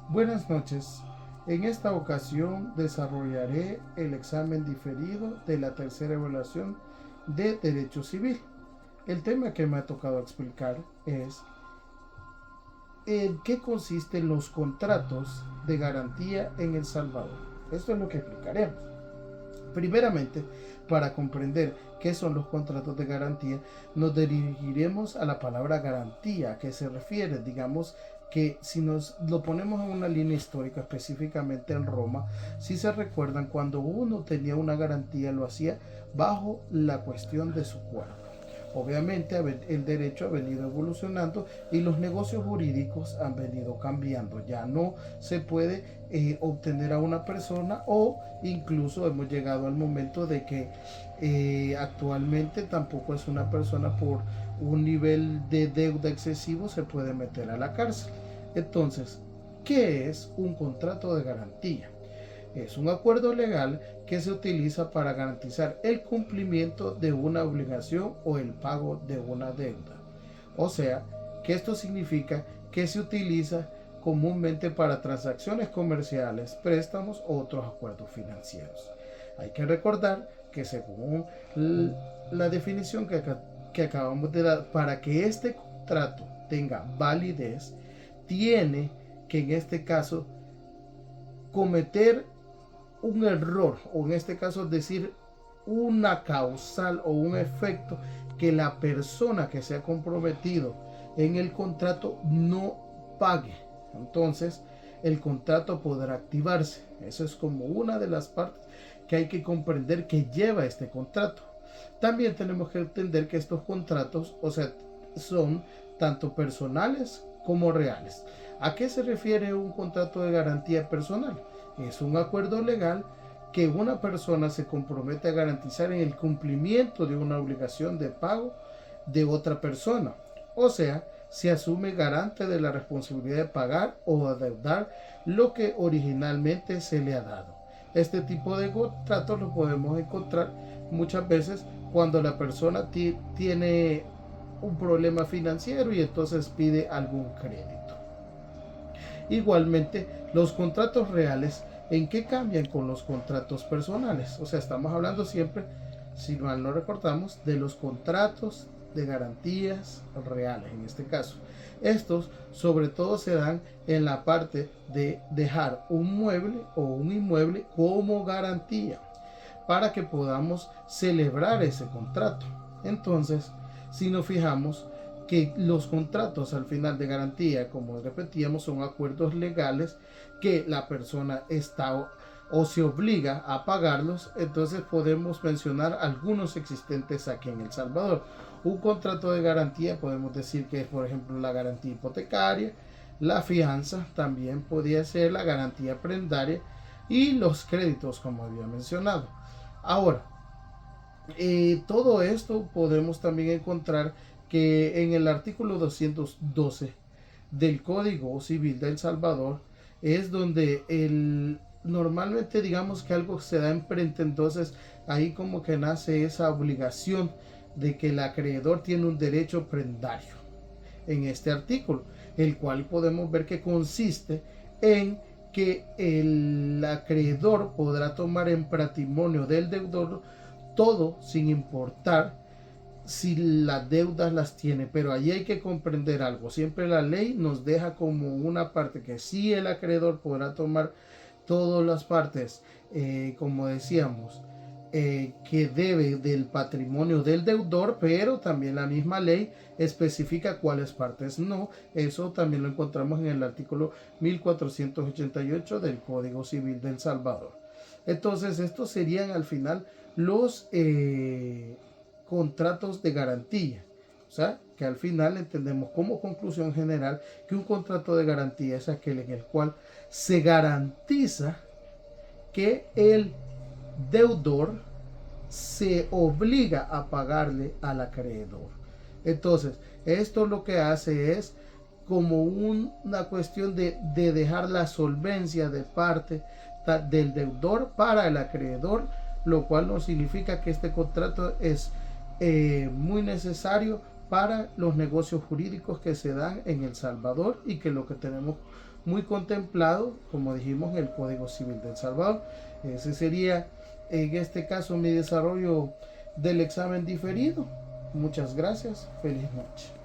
Buenas noches. En esta ocasión desarrollaré el examen diferido de la tercera evaluación de Derecho Civil. El tema que me ha tocado explicar es en qué consisten los contratos de garantía en El Salvador. Esto es lo que explicaremos. Primeramente, para comprender qué son los contratos de garantía, nos dirigiremos a la palabra garantía, a qué se refiere. Digamos que si nos lo ponemos en una línea histórica, específicamente en Roma, si se recuerdan, cuando uno tenía una garantía lo hacía bajo la cuestión de su cuerpo. Obviamente el derecho ha venido evolucionando y los negocios jurídicos han venido cambiando. Ya no se puede obtener a una persona, o incluso hemos llegado al momento de que actualmente tampoco es una persona por un nivel de deuda excesivo se puede meter a la cárcel. Entonces, ¿qué es un contrato de garantía? Es un acuerdo legal que se utiliza para garantizar el cumplimiento de una obligación o el pago de una deuda. O sea, que esto significa que se utiliza comúnmente para transacciones comerciales, préstamos u otros acuerdos financieros. Hay que recordar que según la definición que acabamos de dar, para que este contrato tenga validez, tiene que en este caso cometer un error, o en este caso decir una causal o un efecto que la persona que se ha comprometido en el contrato no pague. Entonces el contrato podrá activarse. Eso es como una de las partes que hay que comprender que lleva este contrato. También tenemos que entender que estos contratos, o sea, son tanto personales como reales. ¿A qué se refiere un contrato de garantía personal? Es un acuerdo legal que una persona se compromete a garantizar en el cumplimiento de una obligación de pago de otra persona. O sea, se asume garante de la responsabilidad de pagar o adeudar lo que originalmente se le ha dado. Este tipo de contratos lo podemos encontrar muchas veces cuando la persona tiene un problema financiero y entonces pide algún crédito. Igualmente, los contratos reales, ¿en qué cambian con los contratos personales? O sea, estamos hablando siempre, si mal no recordamos, de los contratos de garantías reales en este caso. Estos sobre todo se dan en la parte de dejar un mueble o un inmueble como garantía para que podamos celebrar ese contrato. Entonces, si nos fijamos que los contratos al final de garantía, como repetíamos, son acuerdos legales que la persona está o se obliga a pagarlos, entonces podemos mencionar algunos existentes aquí en El Salvador. Un contrato de garantía podemos decir que es, por ejemplo, la garantía hipotecaria, la fianza, también podría ser la garantía prendaria y los créditos, como había mencionado. Ahora, todo esto podemos también encontrar que en el artículo 212 del Código Civil de El Salvador es donde normalmente digamos que algo se da enfrente, entonces ahí como que nace esa obligación de que el acreedor tiene un derecho prendario en este artículo, el cual podemos ver que consiste en que el acreedor podrá tomar en patrimonio del deudor todo sin importar si las deudas las tiene. Pero allí hay que comprender algo. Siempre la ley nos deja como una parte que sí el acreedor podrá tomar todas las partes, como decíamos, que debe del patrimonio del deudor, pero también la misma ley especifica cuáles partes no. Eso también lo encontramos en el artículo 1488 del Código Civil de El Salvador. Entonces, estos serían al final los contratos de garantía. O sea, que al final entendemos como conclusión general que un contrato de garantía es aquel en el cual se garantiza que el deudor se obliga a pagarle al acreedor. Entonces, esto lo que hace es como una cuestión de dejar la solvencia de parte del deudor para el acreedor, lo cual no significa que este contrato es muy necesario para los negocios jurídicos que se dan en El Salvador y que lo que tenemos muy contemplado, como dijimos, en el Código Civil de El Salvador. Ese sería en este caso mi desarrollo del examen diferido. Muchas gracias, feliz noche.